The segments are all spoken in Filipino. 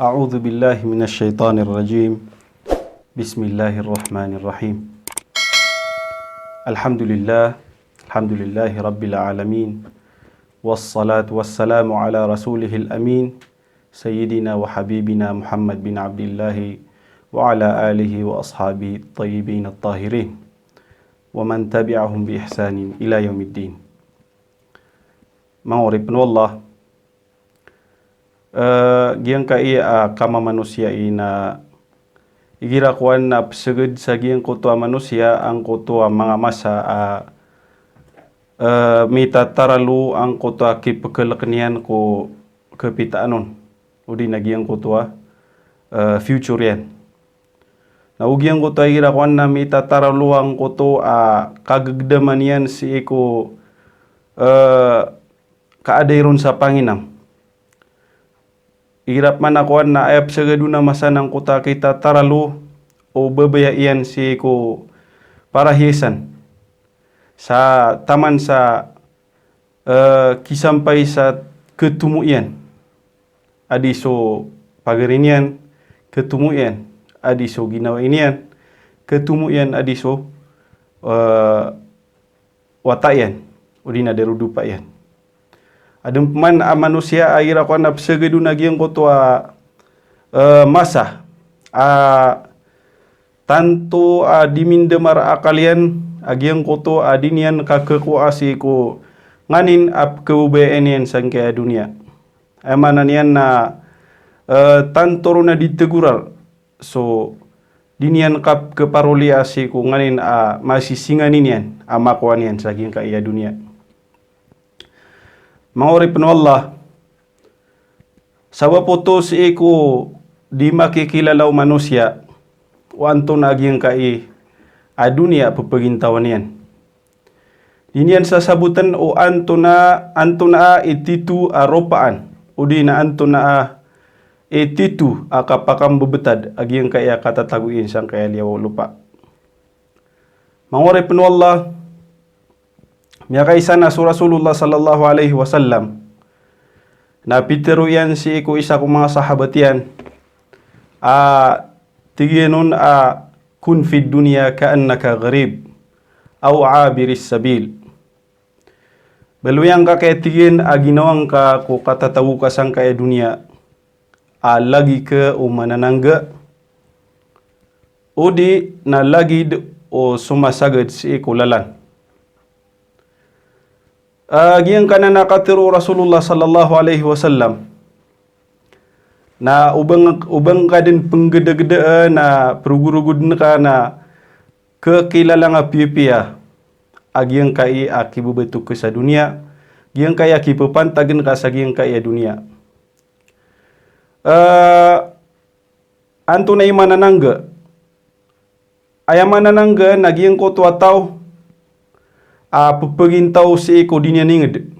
أعوذ بالله من الشيطان الرجيم. بسم الله الرحمن الرحيم. الحمد لله رب العالمين. والصلاة والسلام على رسوله الأمين سيدنا وحبيبنا محمد بن عبد الله وعلى آله وأصحابه الطيبين الطاهرين ومن تبعهم بإحسان إلى يوم الدين. Mangoripin wallah giang kai kama manusia ina igira kuan na seged sa giang kutua manusia ang kutua mga masa mita taralu ang kutua kipekeleknian ko kepitaanon udi na giang kutua future yan na ugiang kutua igira kuan na mita taralu ang kutua kagagdaman yan si iko kaadairon sa Panginam. Irap man ako na ayap sagaduna masanang kuta kita taralu o babayaian si ko parahisan sa taman sa kisampay sa ketumuian adiso pagarinian ketumuian adiso ginawainian ketumuian adiso watayan udina derudupa yan. Adem man manusia aira ko na psagadu nagyang ko to masa tanto dimindemar akalian agyang ko to adinian kakekuasi ko nganin ap keubenian sangkaya dunia emananian na tanto na ditegurar so dinian kap keparoliasi ko nganin masih singaninian amakuanian saging kaya dunia. Mangoripin wallah sawa po si iku di makikilalaw manusia o anto naging kai dunia papagintawan yan. Dinian sasabutan o anto na ititu ropaan o di na anto na ititu kapakam bebetad aging kaya katataguin sang kaya liyaw lupa. Mangoripin wallah miya sana sa Rasulullah sallallahu alaihi wasallam na pitero yan si ko isa kong mga sahabat yan tiginon kun fid dunya ka'annaka gharib aw abiris sabil beluyang ka kaya tigin ginawang ka ko katatawu ka sang kaya dunia lagi ke o mananangga o di na lagi o sumasagad si ko lalan. Giyang kana nakatiro Rasulullah sallallahu alaihi wasallam na ubang ka din penggede-gede na perugurugud ka na kekilalang piya agiyang kai akibubetu ke sa dunia giyang kai akipepantagen ka sa giyang kai dunia anto na imananangga ayamananangga na giyang ko tuataw papagintaw si iko dinyaningid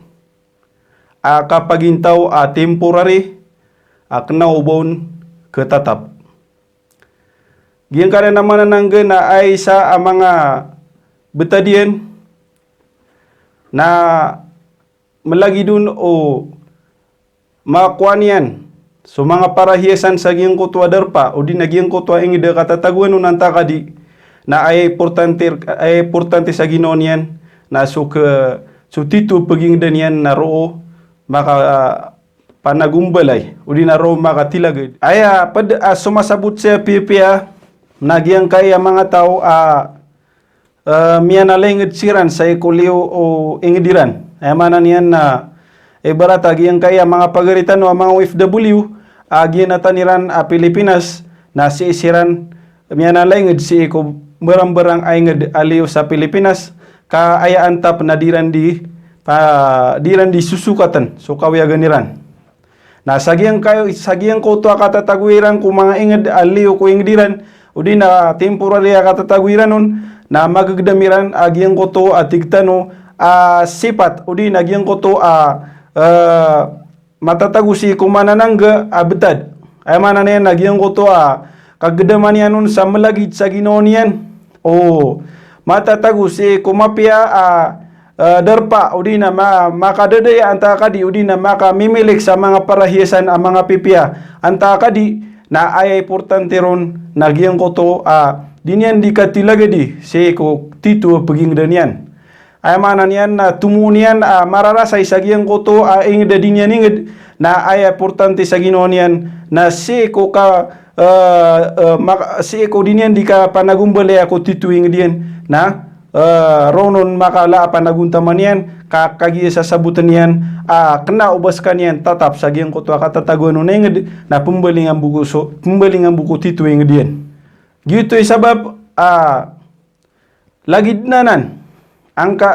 kapagintaw temporary knaubon ketatap giyang kada naman nanangga na ay sa mga betadian na malagi dun o makuanian so mga parahiasan sa giyang kutwa darpa o di na giyang kutwa ingida katataguan nun antakadi na ay importante sa ginoon yan na so titu paging danian na roo maka panagumbalay udi na roo makatilagad aya sumasabot siya pipia nagyang kaya mga tao miya nalengit siran sa ikuliw o ingidiran ay manan yan na barata giyang kaya mga pagaritan o mga OFW ginataniran Pilipinas na si isiran miya nalengit si iku berang-berang ay aliw sa Pilipinas kaayaan tap na diran di susukatan so kawya ganiran na sagiang ko to katataguiran ko mga inged aliw ko ingdiran udi na temporary katataguiran nun na magagdamiran agiang ko to atigtano sipat udi na agiang ko to matatagusi kumananangga betad ay manan agiang ko to kagdaman yan nun sa malagit sa ginoon yan matatagusi kumapia derpa udina maka dedaya anta kadi udina maka mimilik sa mga parahiasan ang mga pipia anta kadi na ay importante ron nagyang koto dinian dikatilagadi se ko titu paging danian ay mana niyan na tumunian mararasay sa giyang koto inged dinian inged na ay importante sa ginonian na se ko ka se ko dinian di ka panagumbale ako titu inged diyan na ronon makala panaguntaman yan kagi sa sabutan yan kena ubas kanian tatap sa giyang koto katataguan nun inged na pembaling ang buku titu inged diyan gitu sabab lagidnanan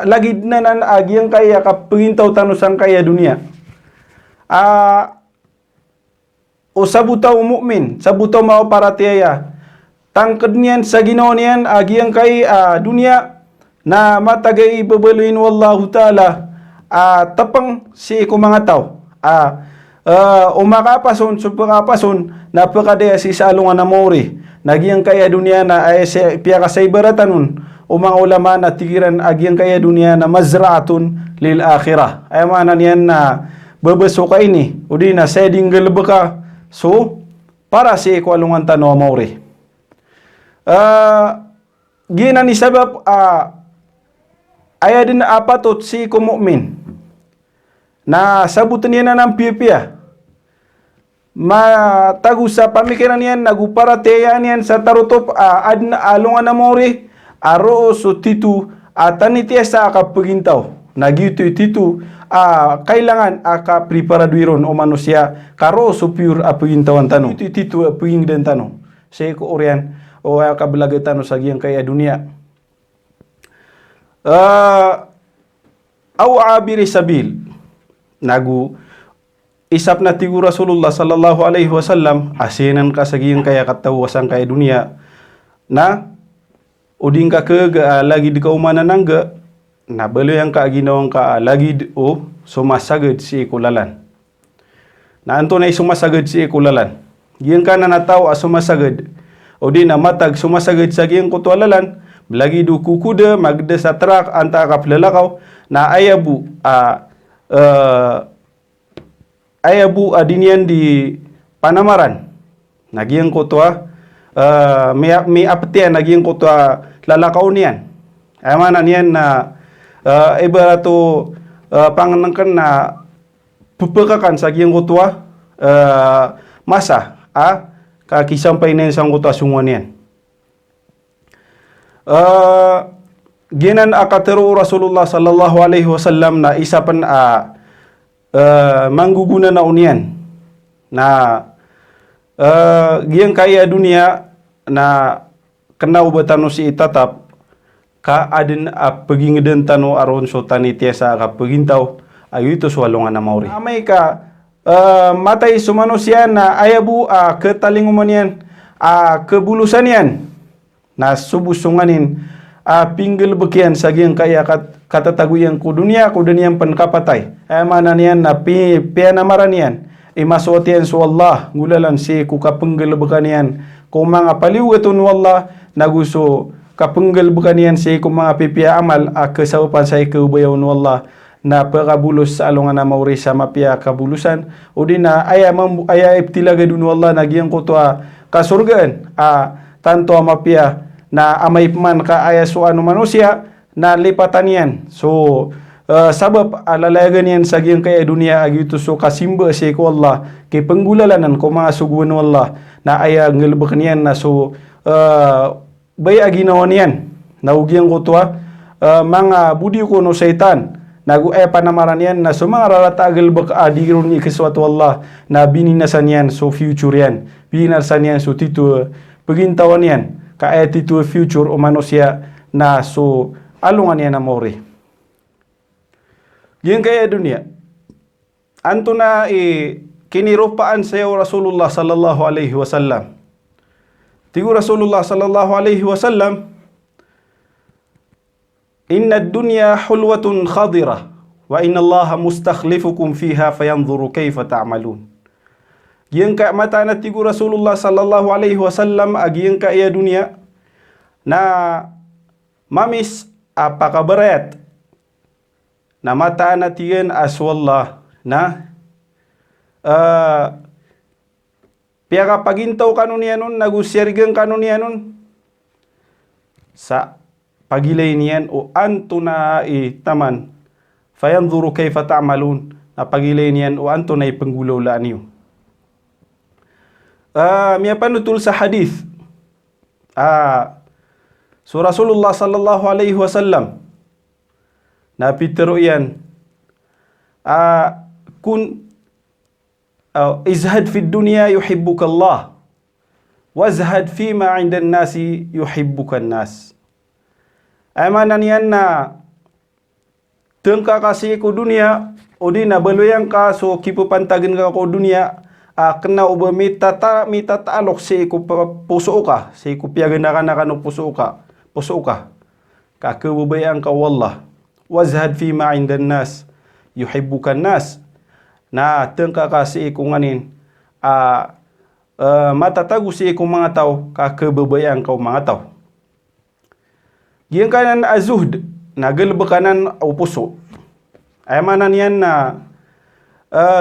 lagidnanan agi yang kaya kapintaw tanusang kaya dunia o sabutaw mu'min sabutaw mao para tiyaya tangkad niyan sa Ginoo niyan agi yang kaya dunia na matagay babaluin wallahu ta'ala tapang si ko mga tao o makapason supakapason napakadaya si salungan na mori nagyang kaya dunia na ay piya ka sa ibaratanun o mga ulama na tigiran agyang kaya dunia na mazra'atun lil akhirah ay mana niyan na babaso ka ini o di na seding galba ka so para si ikwalungan tano mauri gina ni sabab aya din apatot si kumu'min na sabutan niya na ng piya matago sa pamikiran niyan naguparateyan niyan sa tarutop alungan na mauri aro so titu tanitiya sa kapagintaw nagyuto titu kailangan preparaduiron o manusia karo so pure apagintawan tanong titu apaging den tanong sa ko orian o kabalaga tanong sa giyang kaya dunia aw abiri sabil nagu isap na tigu Rasulullah sallallahu alaihi wasallam asinan ka sa giyang kaya katawasan kaya dunia na uding ka lagi di kaumanan nangga na balo yang ka ginawang ka lagi sumasagad si ikulalan na anto na sumasagad si ikulalan giyang ka na nataw sumasagad o di na matag sumasagad sa giyang kutwalalan lagi du kukuda magda sa trak anta kaplalakaw na ayabu adinian di panamaran nagyang kutwa may apetian naging kutwa lalakaw niyan ay mana niyan na ibarato panganangkan na pupakakan sa giyang kutwa masa kakisampay na isang kutwa sunguan niyan ginan akatero Rasulullah sallallahu alaihi wasallam na isapan mangguguna na unian na giyang kaya dunia na kena ubatano si itatap ka adin pagingden tano aron so tanitia sa kapagintaw ayo ito swalungan na mauri amay ka matay sumanusian na ayabu ketalinguman yan kebulusan yan na subusunganin pinggel bekian sa giyang kaya katataguyan ko dunia pankapatay ay mana niyan na pianamaran yan imaswatian so Allah ngulalan si kukapenggal bekanian kung mga paliwatun wallah naguso kapenggal bekanian si kung mga pipia amal kesawapan say keubayawan wallah na pagkabulos sa alungan na mauri sa mapia kabulusan o di na aya ibtilaga dun wallah nagyang ko to kasurgaan tanto mapia na amay man ka aya so ano manusia na lipatan yan so sabab alalagan yan sa giyang kaya dunia agito so kasimba si ko Allah kay penggulalanan ko mga suguan wallah na aya ngelbakan yan na so bay aginawan yan na ugyang ko to mga budi ko no satan nagu panamaran yan na so mga raratagal bak adiron ni kiswat wallah na bininasan yan so future yan bininasan yan so titu pagintawan yan kaya titu future o manusia na so alungan yan na mori yung kaya dunia anto na kinirupaan sayo Rasulullah sallallahu alaihi wasallam tigu Rasulullah sallallahu alaihi wasallam inna dunya hulwatun khadira wa inna Allah mustakhlifukum fiha fayanzuru kayfa ta'malun yung kaya mata na tigu Rasulullah sallallahu alaihi wasallam agi yung kaya dunia na mamis apakabarat na mata natigen aswallah na piaka pagintaw kanunianon nagusyargen kanunianon sa pagilay niyan o antuna taman fayanzuru kayfa ta'malun na pagilay niyan o antuna penggulaw la niyo. Miya panutul sa hadith so Rasulullah sallallahu alaihi wasallam na pitero yan kun izhad fi dunya yuhibbuka Allah wazhad fima 'inda an-nasi yuhibbuka an-nas. Ay manan yan na tengka kasih ko dunia odi na beloyang ka so kipupantagin ka ko dunia kena uba mita ta'alok si ko puso ka si ko piaganakan na puso ka ka kebubayang ka wallah wazhad fima 'inda an-nas yuhibbuka an-nas na tengka kasih ko nganin matatagu si ko mga tao ka kebubayang ka mga tao. Giang kanan azuhd na gelbekanan au puso ay manan yan na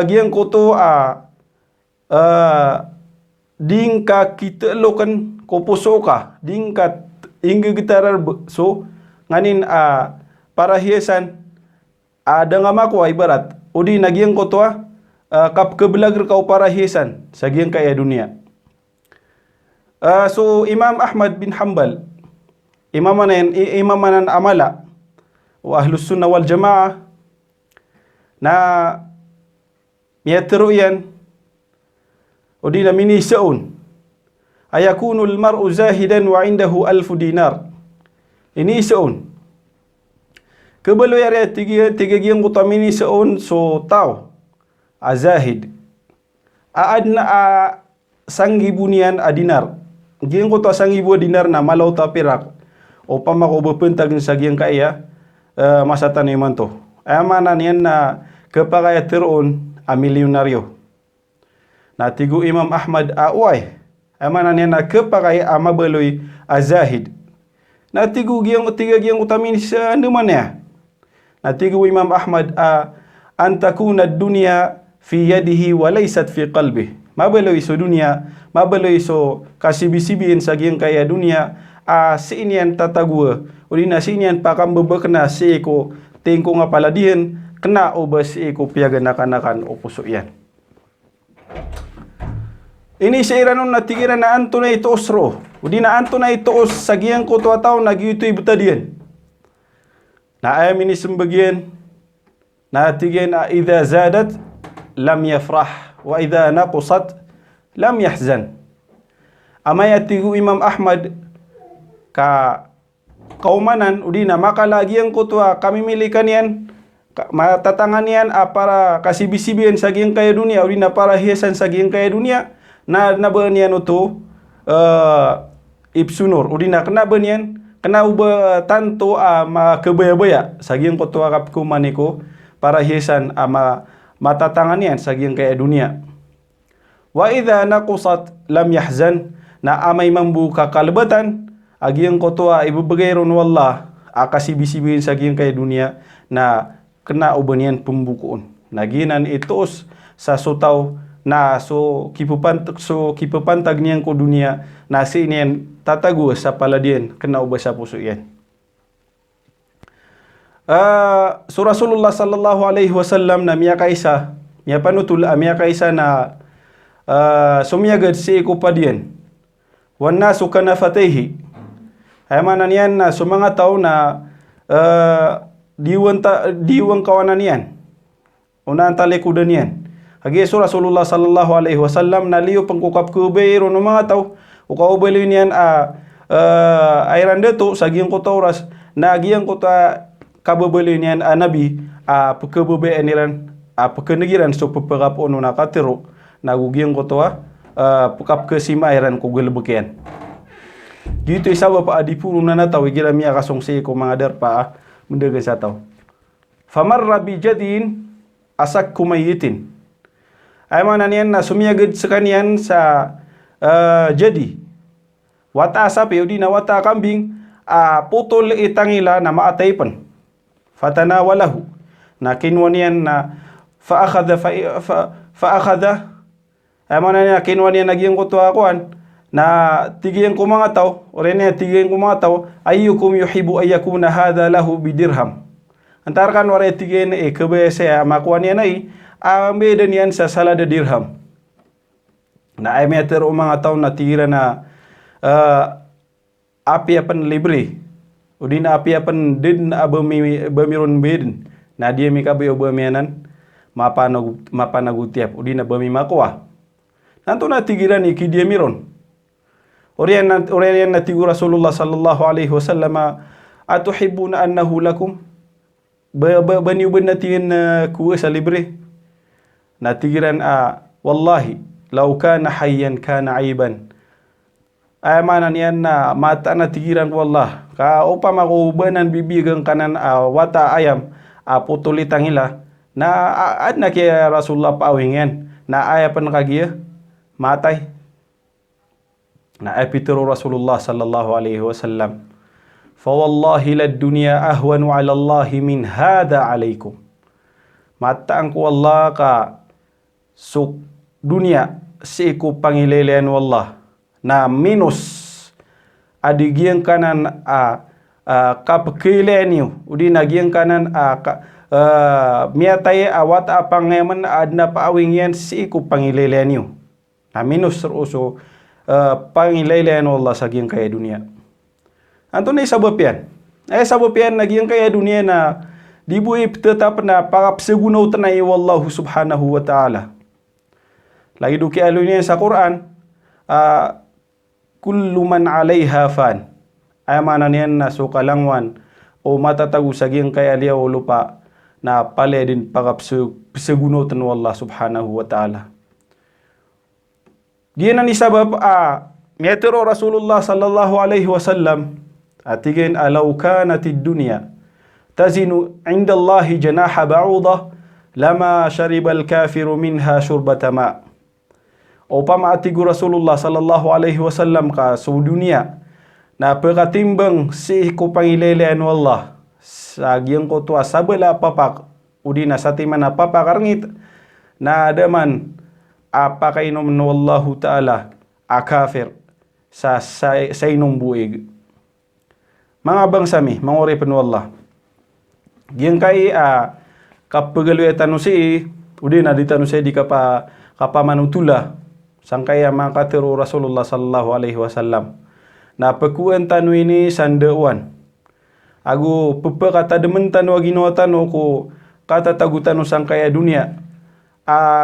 giang ko to dingka kita lokan ko puso ka dingka ingge gitarar so nganin para hiasan ada ngama ko ibarat udi nagiang ko to kap kebelagar kau para hiasan sa giang kaya dunia. So Imam Ahmad bin Hanbal imamanan amala wa ahlus sunnah wal jamaah na miyatero yan o di na minisaon ayakunul mar'u zahidan wa indahu 1,000 dinar inisaon kebalo yari tiga giyang kuta minisaon so tao azahid aadna sanggibu niyan dinar giyang kuta sanggibu dinar na malaw ta pirak o pamako bepentag sa giyang kaya masa taniman to. Amanan yan na kapagaya teron milyonaryo. Na tigu Imam Ahmad away. Amanan yan na kapagaya mabeloy azahid. Na tiga giyang utamin sa naman ya. Na tigu Imam Ahmad antakuna dunya fi yadihi wa laysat fi qalbi. Mabeloy so dunia, mabeloy so kasibisibiin sa giyang kaya dunia siinian tatagua ulina siinian pakam bebekna siiko tingko nga paladihan kena oba siiko piaganakan o puso yan. Ini sairanon na tigiran na anto na ito osro udi na anto na ito os sagiang ko to ataw nagyutoy betadian na ayam ini sembagian na tigian idha zadat lam yafrah wa idha naqusat lam yahzan. Amaya tigu Imam Ahmad ka kaumanan udi na makalagi ang kutwa kami milikan yan matatangan yan para kasibisibian sa giyang kaya dunia udi na para hiasan sa giyang kaya dunia na naban yan uto ipsunor udi na kena ban yan kena uba tanto makebaya-baya sa giyang kutwa kapkumaniko para hiasan matatangan yan sa giyang kaya dunia. Wa idha naqusat lam yahzan na amay mambuka kalbatan agiyang kotoa ibubagay ron wallah akasibisibihin sa agiyang kay dunia na kena ubanian pembukuon naginan itos sa sutaw na so kipupantag niyan ko dunia na sinian tatagu sa paladian kena uba sa puso yan. So Rasulullah sallallahu alaihi wasallam na miya kaisa miya panutul miya kaisa na sumiyagad si ikupadian wan nasu kanafatayhi. Ay manan yan na so mga tao na diwan kawanan yan. Unaan talikudan yan. Hagi so Rasulullah sallallahu alaihi wasallam na liyo pangkukap kubero ng mga tao. Ukaubali niyan ayran deto sa giyang kutauras na giyang kuta kababali niyan nabi pagkababay nilan pagkanagiran so pagpagapon na katero na gugiyang kuta pukap kesima ayran kugelbekyan. Dito isawa pa adipuro na nataw igira miya kasongsi ko mga derpa mendagan sa taw. Famarra bi jadin asak kumayitin. Ay manan yan na sumiyagad sa kanyan sa jadi. Wata sapi udi na wata kambing putol itangila na maataypan. Fatana walahu. na kinwanian na fa akhadha amana niya kinwanian naging kutwa kuan na tigiyan ko mga tao ore niya tigiyan ko mga tao ayyukum yuhibbu ayyakuna hadha lahu bidirham antar kan ware tigiyan kebese makuan niya nai ameden yan sa salada dirham na ay meter o mga tao na tira na api apan libre udi na api apan din na bamiron bedin na dia mi kabe bamianan mapanagutiap udi na bami makwa nanto na tigiran iki dia miron orian na tigur Rasulullah sallallahu alaihi wasallam atuhibbuna annahu lakum bani ubun natin kuwa sa libre na tigiran wallahi law kana hayyan kana aiban ay manan yan na mata na tigiran wallah ka upama ko banan bibigang kanan wata ayam putulitang ila na ad na kaya Rasulullah paawingen na aya pan kagiya matay na epitero Rasulullah sallallahu alaihi wasallam fa wallahi lad dunya ahwanu ala Allah min hada alaikum mata ang ko Allah ka suk dunia siku pangilelean wallah na minus adigiyang kanan kapkilenyo udi nagyang kanan miyatay awat pangeman adna paawing yan siku pangilelean na minus teruso pangilelean wallah sa giyang kaya dunia anto na isabab yan sabab yan nagyang kaya dunia na di buhay tetap na pakapsegunaw tanay wallahu subhanahu wa ta'ala lagi duki alunya sa Quran kullu man 'alaiha fan ay manan yan na sukalangwan o matatago sa giyang kay aliya o lupa na pale din pagapsegunotan wallah subhanahu wa ta'ala diyan ni sabab metero Rasulullah sallallahu alaihi wasallam atigin alaw kanatid dunya tazinu 'inda Allah janaha ba'udah lama sharibal kafiru minha shurbata ma' upama atigu Rasulullah sallallahu alaihi wasallam ka sa dunia na pagkatimbang si ko pangilelean wallah sa giyang ko tua sabala papak udi na sa timan na papakarngit na adaman apakainom wallahu ta'ala kafir sa inong buig mga bangsami mangoripan wallah giyang kay kapagaluetan no si udi na ditano si di kapamanutula sangkaya makatero Rasulullah sallallahu alaihi wasallam na pekuan tanu ini sandewan agu pepekata demen tanu agino tanu ko kata tagutanu sangkaya dunia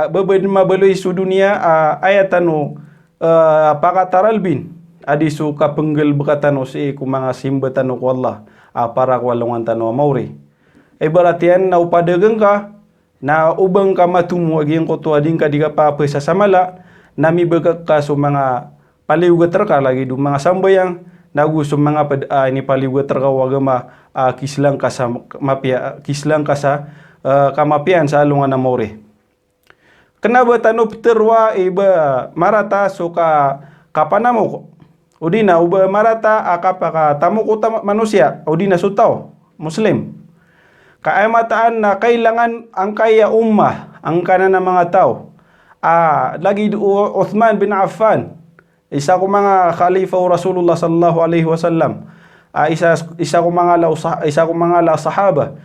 beben mabeloi su dunia ayat tanu pakataralbin adi su kapenggel bekatanu si ku mga simba tanu ko Allah para kwalungan tanu mauri ibaratian na upadegeng ka na ubang ka matumu agi ko tuading ka diga pa sa samala nami begak ka so mga paliugat terka lagi du mga sambayang nagu so mga ini paliugat terka wagama kislang ka sa mapia kislang ka sa kamapian sa alungan na more kenapa tanop terwa iba marata so ka kapanamo udina uba marata akapa tamu ko manusia udina sutaw muslim kaayamataan na kailangan ang kaya ummah ang kanan ng mga tao lagi Uthman bin Affan isa ko mga khalifa Rasulullah sallallahu alaihi wasallam isa ko mga sahaba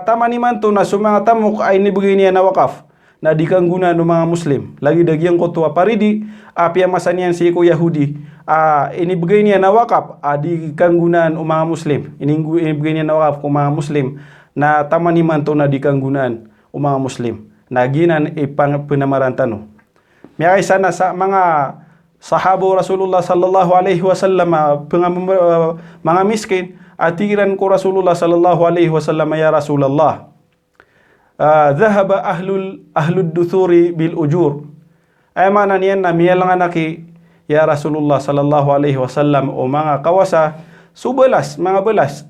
tama ni man to na mga tamok ay nibigay niya na wakaf na di kangguna ng mga Muslim lagi dagyang ko tuwa paridi apia masanian si ko Yahudi inibigay niya na wakaf di kanggunaan ng mga Muslim inibigay niya na wakaf ng mga Muslim na tama ni man to na di kanggunaan ng mga Muslim na ginan ipang tano. May sana sa mga sahabo Rasulullah sallallahu alaihi wasallam mga miskin atiran ko Rasulullah sallallahu alaihi wasallam ya Rasulullah dhahaba ahlud duthuri bil ujur ay manan yan na miyalangan naki ya Rasulullah sallallahu alaihi wasallam o mga kawasa subelas mga belas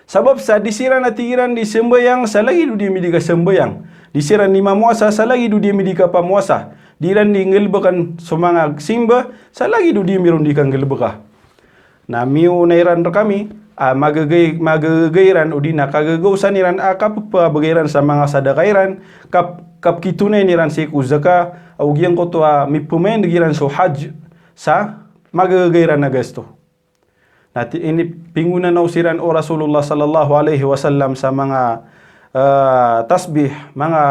sabab sa disiran na tigiran di sembayang sa lagi du dia midika sembayang disiran ni mamuasa sa lagi du dia midika pamuasa diran di ngelbekan sumanga simba sa lagi du dia miron di kan ngelbeka na miu nairan kami magagayran o di nakagagawsan niran kapapabagayran sa mga sadakairan kap kitunay niran si kuzaka augian ko to mipumen giran so hajj sa magagayran na gasto. Nati ini pinguna na usiran o Rasulullah sallallahu alaihi wasallam sa mga tasbih, mga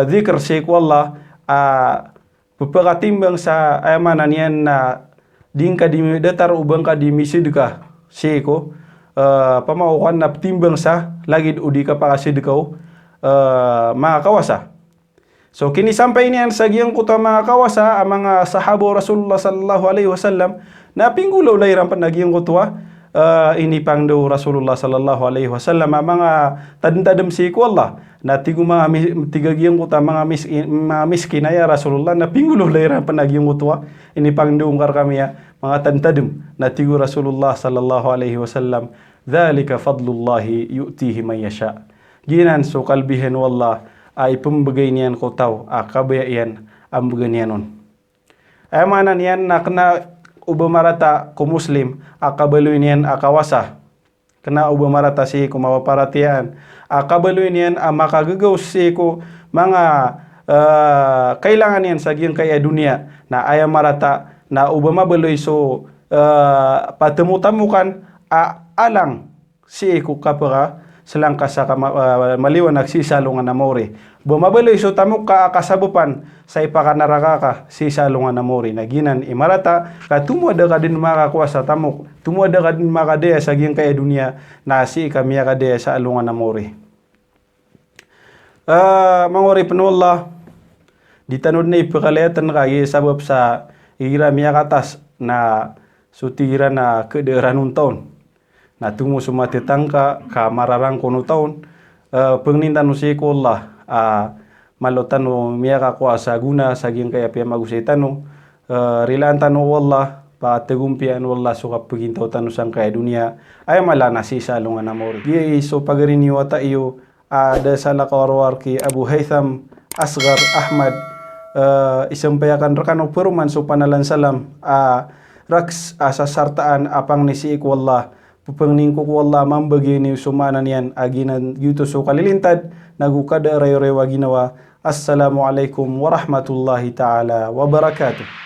dhikr syekh wallah pagpakatimbang sa ayamanan yan na dingka di datar ubang ka di misidka syekho pamaukan na timbang sa lagid udi ka pakasidkaw mga kawasa. So kini sampai niyan sa giyang kuta mga kawasa ang mga sahabo Rasulullah sallallahu alaihi wasallam na pinggulaw layran pa nagiyang kutwa ini pang do Rasulullah sallallahu alaihi wasallam mga tadem si Allah na tigu mga tigagiyang kuta mga miskin ya Rasulullah na pinggulaw layran pa nagiyang kutwa ini pang do ungkar kami ya mga tadem na tigu Rasulullah sallallahu alaihi wasallam dhalika fadlullahi yu'tihi man yasha. Ginan so kalbihin wallah ay pembagay niyan ko tao kabaya yan ang bagay niyanon. Ay manan yan na kena ubamarata ko muslim akabaloy niyan akawasa. Kena ubamarata si ko mapaparatian akabaloy niyan makagagaw si ko mga kailangan yan sa giyang kaya dunia na ayaw marata na ubamabaloy so patemutamukan alang si ko kapara selangka sa maliwan nagsisalungan na mori. Bumabaloy so tamok ka kasabupan sa ipakanarakaka si salungan na mori. Naginan imarata ka tumuada ka din makakuasa tamok. Tumuada ka din makadea sa giyang kaya dunia na si kami kadea sa alungan na mori. Mangori panullah di tanod na ipakalayatan kaya sabab sa igira miya katas na sutira na kederanun taon. Na tumo sumatitangka ka mararang kuno taon pengnintan si ko Allah malotano miya ka kuasa guna sa giyang kaya piya magusitano rilantan wallah pa tegumpian wallah suka pagintaw tano sang kaya dunia ay malana si salungan amor. Ye so pagarini wata iyo ada sala kawarwar ki Abu Haytham Asghar Ahmad isang payakan rekano peruman so panalan salam raks asa sartaan apang ni si wallah pupengning ko wallah mambagi ni sumanan yan aginan yuto so kalilintad nagukada rayo-rayo ginawa. Assalamualaikum warahmatullahi taala wabarakatuh.